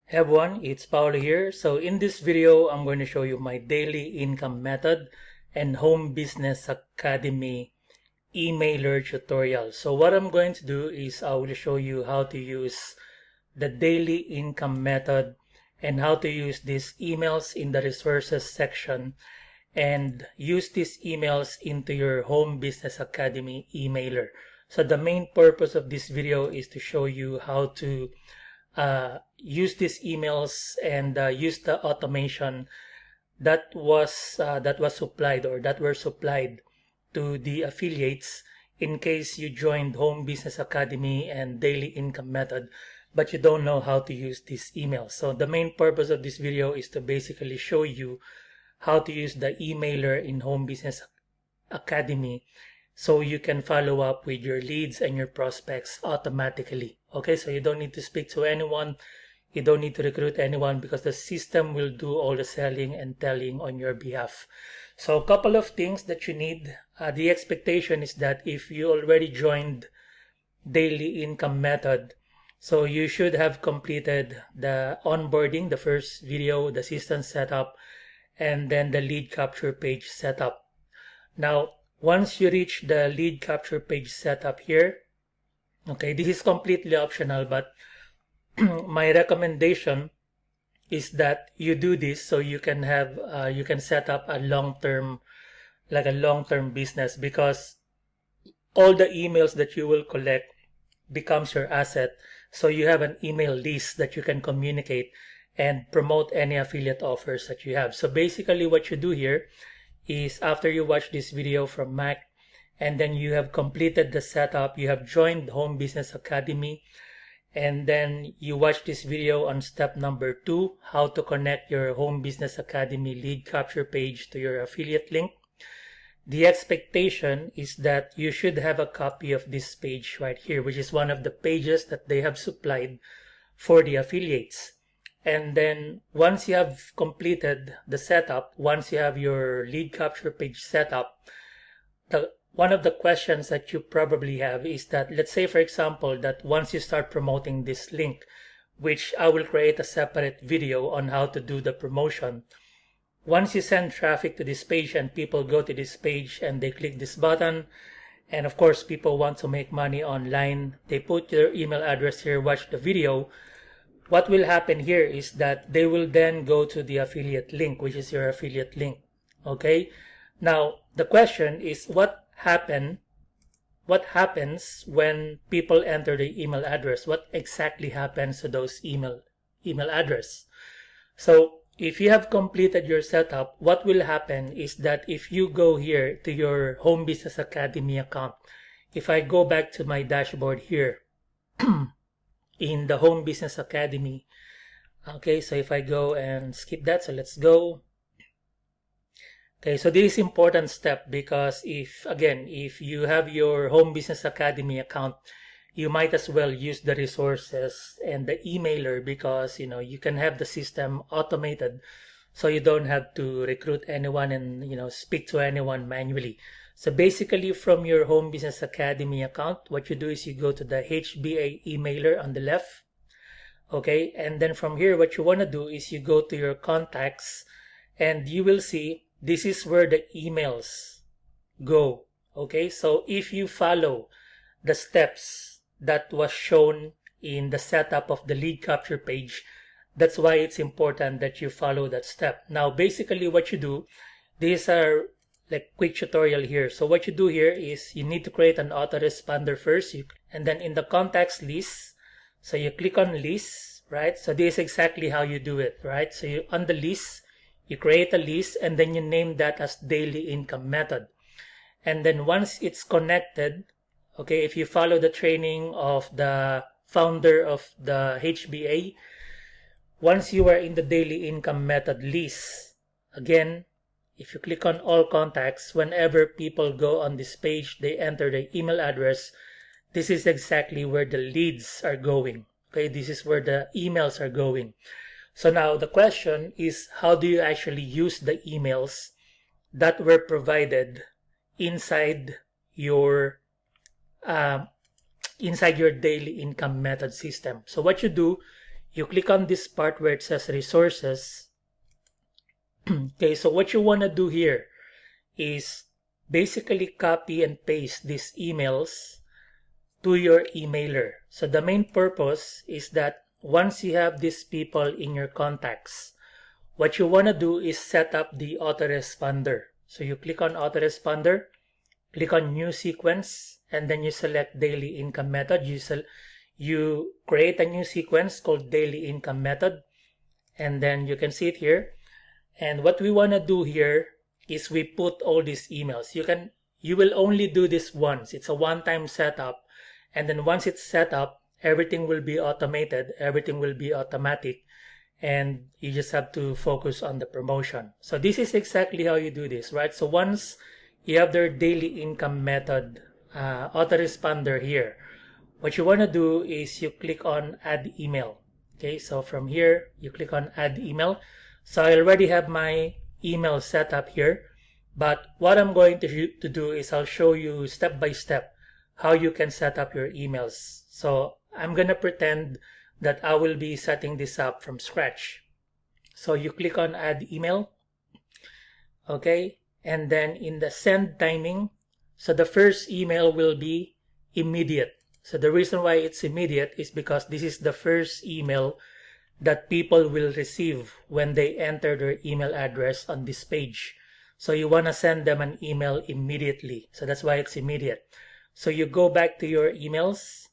Hey everyone, it's Paolo here. So in this video, I'm going to show you my daily income method and Home Business Academy emailer tutorial. So what I'm going to do is I will show you how to use the daily income method and how to use these emails in the resources section and use these emails into your Home Business Academy emailer. So the main purpose of this video is to show you how to use these emails and use the automation that was supplied or that were supplied to the affiliates in case you joined Home Business Academy and Daily Income Method, but you don't know how to use these emails. So the main purpose of this video is to basically show you how to use the emailer in Home Business Academy so you can follow up with your leads and your prospects automatically. Okay, so you don't need to speak to anyone, you don't need to recruit anyone because the system will do all the selling and telling on your behalf. So a couple of things that you need. The expectation is that if you already joined Daily Income Method, so you should have completed the onboarding, the first video, the system setup, and then the lead capture page setup. Now, once you reach the lead capture page setup here, okay, this is completely optional, but my recommendation is that you do this so you can have you can set up a long-term business, because all the emails that you will collect becomes your asset. So you have an email list that you can communicate and promote any affiliate offers that you have. So basically what you do here is, after you watch this video from Mac and then you have completed the setup, you have joined Home Business Academy, and then you watch this video on step number 2, how to connect your Home Business Academy lead capture page to your affiliate link. The expectation is that you should have a copy of this page right here, which is one of the pages that they have supplied for the affiliates. And then once you have completed the setup, once you have your lead capture page set up, one of the questions that you probably have is that, let's say for example, that once you start promoting this link, which I will create a separate video on how to do the promotion, once you send traffic to this page and people go to this page and they click this button, and of course people want to make money online, they put their email address here, watch the video, what will happen here is that they will then go to the affiliate link, which is your affiliate link. Okay, now the question is, what happens when people enter the email address? What exactly happens to those email address? So if you have completed your setup, what will happen is that if you go here to your Home Business Academy account, if I go back to my dashboard here in the Home Business Academy, okay, so if I go and skip that, so let's go. Okay, so this is important step, because if you have your Home Business Academy account, you might as well use the resources and the emailer, because you can have the system automated, so you don't have to recruit anyone and speak to anyone manually. So basically, from your Home Business Academy account, what you do is you go to the HBA emailer on the left. Okay, and then from here, what you want to do is you go to your contacts, and you will see this is where the emails go. Okay, so if you follow the steps that was shown in the setup of the lead capture page, that's why it's important that you follow that step. Now basically what you do, these are like quick tutorial here. So what you do here is you need to create an autoresponder first, and then in the contacts list, so you click on list, right? So this is exactly how you do it, right? So you, on the list, you create a list and then you name that as Daily Income Method. And then once it's connected, okay, if you follow the training of the founder of the HBA, once you are in the Daily Income Method list, again, if you click on all contacts, whenever people go on this page, they enter the email address. This is exactly where the leads are going. Okay, this is where the emails are going. So now the question is, how do you actually use the emails that were provided inside your Daily Income Method system? So what you do, you click on this part where it says resources. Okay, so what you want to do here is basically copy and paste these emails to your emailer. So the main purpose is that once you have these people in your contacts, what you want to do is set up the autoresponder. So you click on autoresponder, click on new sequence, and then you select daily income method. You create a new sequence called daily income method, and then you can see it here. And what we want to do here is we put all these emails. You will only do this once. It's a one-time setup, and then once it's set up, everything will be automated, everything will be automatic, and you just have to focus on the promotion. So this is exactly how you do this, right? So once you have their daily income method autoresponder here, what you want to do is you click on add email. Okay, so from here you click on add email. So I already have my email set up here, but what I'm going to do is I'll show you step by step how you can set up your emails. So I'm gonna pretend that I will be setting this up from scratch. So you click on add email, okay, and then in the send timing, so the first email will be immediate. So the reason why it's immediate is because this is the first email that people will receive when they enter their email address on this page. So you want to send them an email immediately. So that's why it's immediate. So you go back to your emails.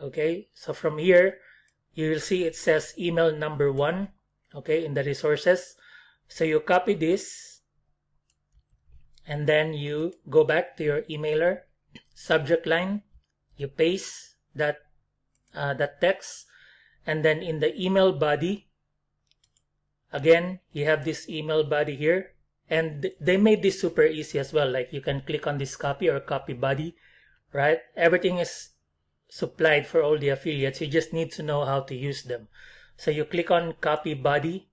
Okay, so from here you will see it says email number 1, okay, in the resources. So you copy this and then you go back to your emailer, subject line, you paste that text, and then in the email body, again you have this email body here, and they made this super easy as well. Like you can click on this copy or copy body, right? Everything is supplied for all the affiliates. You just need to know how to use them. So you click on copy body,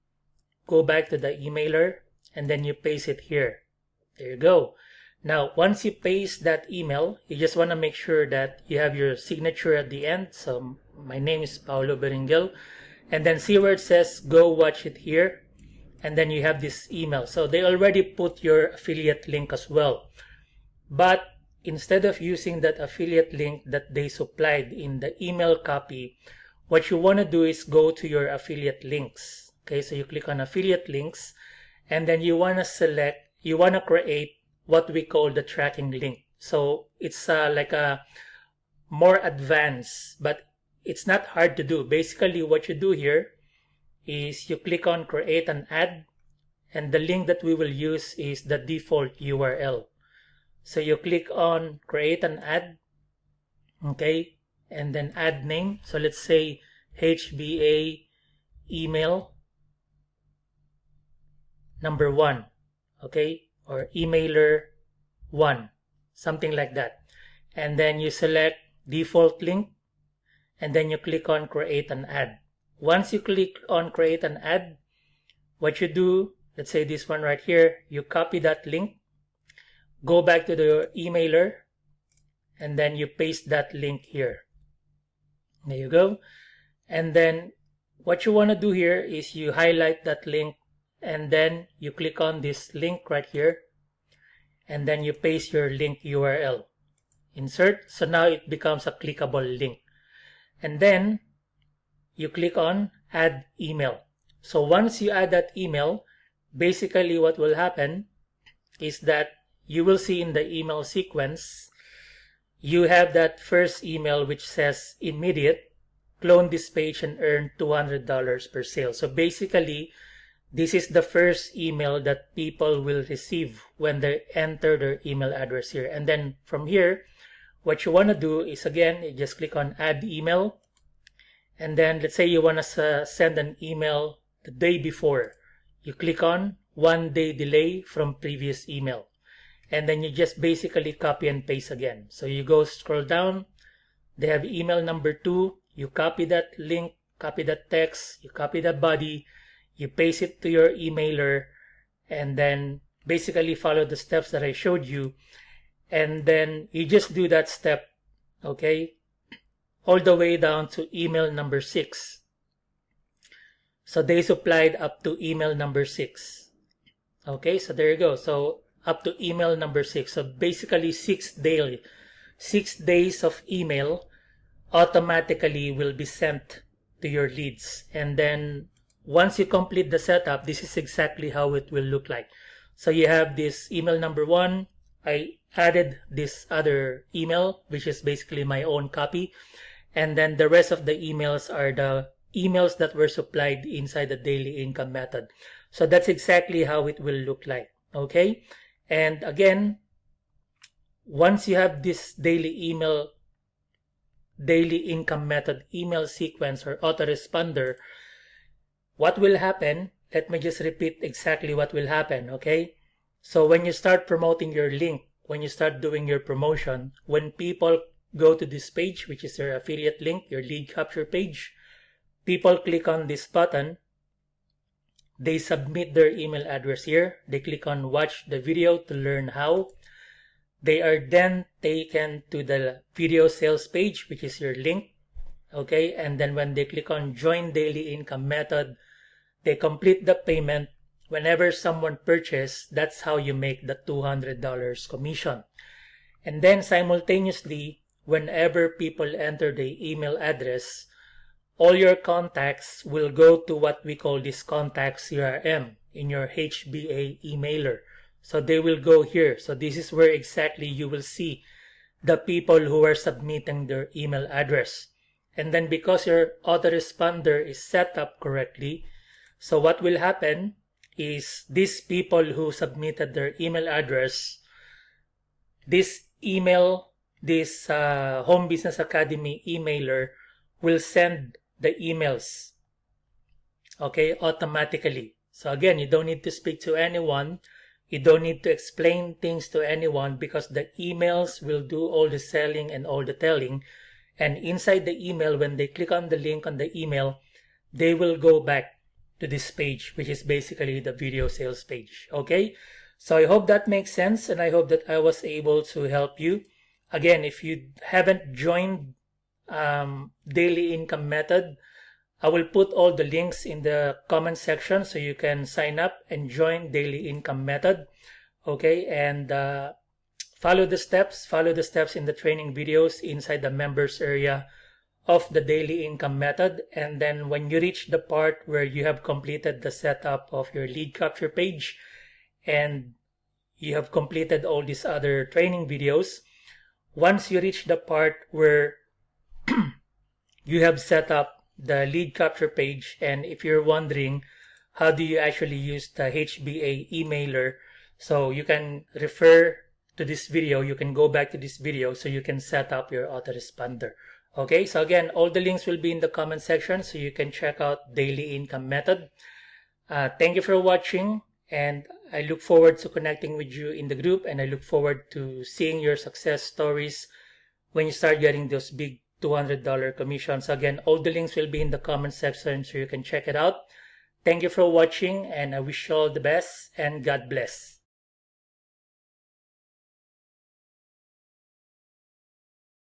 go back to the emailer, and then you paste it here. There you go. Now once you paste that email, you just want to make sure that you have your signature at the end. So my name is Paulo Beringel, and then see where it says go watch it here, and then you have this email. So they already put your affiliate link as well, but instead of using that affiliate link that they supplied in the email copy, what you want to do is go to your affiliate links. Okay, so you click on affiliate links, and then you want to create what we call the tracking link. So it's like a more advanced, but it's not hard to do. Basically what you do here is you click on create an ad, and the link that we will use is the default URL. So you click on create an ad, okay, and then ad name. So let's say HBA email number 1, okay, or emailer 1, something like that. And then you select default link, and then you click on create an ad. Once you click on create an ad, what you do, let's say this one right here, you copy that link, go back to the emailer, and then you paste that link here. There you go. And then what you want to do here is you highlight that link, and then you click on this link right here, and then you paste your link URL. Insert. So now it becomes a clickable link. And then you click on add email. So once you add that email, basically what will happen is that you will see in the email sequence, you have that first email which says immediate, clone this page and earn $200 per sale. So basically, this is the first email that people will receive when they enter their email address here. And then from here, what you want to do is, again, you just click on add email. And then let's say you want to send an email the day before. You click on 1 day delay from previous email. And then you just basically copy and paste again. So you go scroll down, they have email number 2, you copy that link, copy that text, you copy the body, you paste it to your emailer, and then basically follow the steps that I showed you. And then you just do that step, okay, all the way down to email number 6. So they supplied up to email number 6. Okay, so there you go. So up to email number 6. So basically 6 days of email automatically will be sent to your leads. And then once you complete the setup, this is exactly how it will look like. So you have this email number 1. I added this other email, which is basically my own copy. And then the rest of the emails are the emails that were supplied inside the daily income method. So that's exactly how it will look like. Okay. And again, once you have this daily income method email sequence or autoresponder, what will happen? Let me just repeat exactly what will happen. Okay. So when you start promoting your link, when you start doing your promotion, when people go to this page, which is your affiliate link, your lead capture page, people click on this button, they submit their email address here, they click on watch the video to learn how. They are then taken to the video sales page, which is your link. Okay, and then when they click on join daily income method, they complete the payment. Whenever someone purchases, that's how you make the $200 commission. And then simultaneously, whenever people enter the email address, all your contacts will go to what we call this contact CRM in your HBA emailer. So they will go here. So this is where exactly you will see the people who are submitting their email address. And then because your autoresponder is set up correctly, so what will happen is these people who submitted their email address, this Home Business Academy emailer will send the emails, okay, automatically. So again, you don't need to speak to anyone. You don't need to explain things to anyone because the emails will do all the selling and all the telling. And inside the email, when they click on the link on the email, they will go back to this page, which is basically the video sales page. Okay, so I hope that makes sense, and I hope that I was able to help you. Again, if you haven't joined daily income method, I will put all the links in the comment section so you can sign up and join daily income method. Okay, and follow the steps in the training videos inside the members area of the daily income method. And then when you reach the part where you have completed the setup of your lead capture page and you have completed all these other training videos, once you reach the part where you have set up the lead capture page, and if you're wondering how do you actually use the HBA emailer, so you can refer to this video, you can go back to this video so you can set up your autoresponder. Okay, so again, all the links will be in the comment section so you can check out daily income method. Thank you for watching, and I look forward to connecting with you in the group, and I look forward to seeing your success stories when you start getting those big $200 commissions. Again, all the links will be in the comment section so you can check it out. Thank you for watching, and I wish you all the best, and God bless.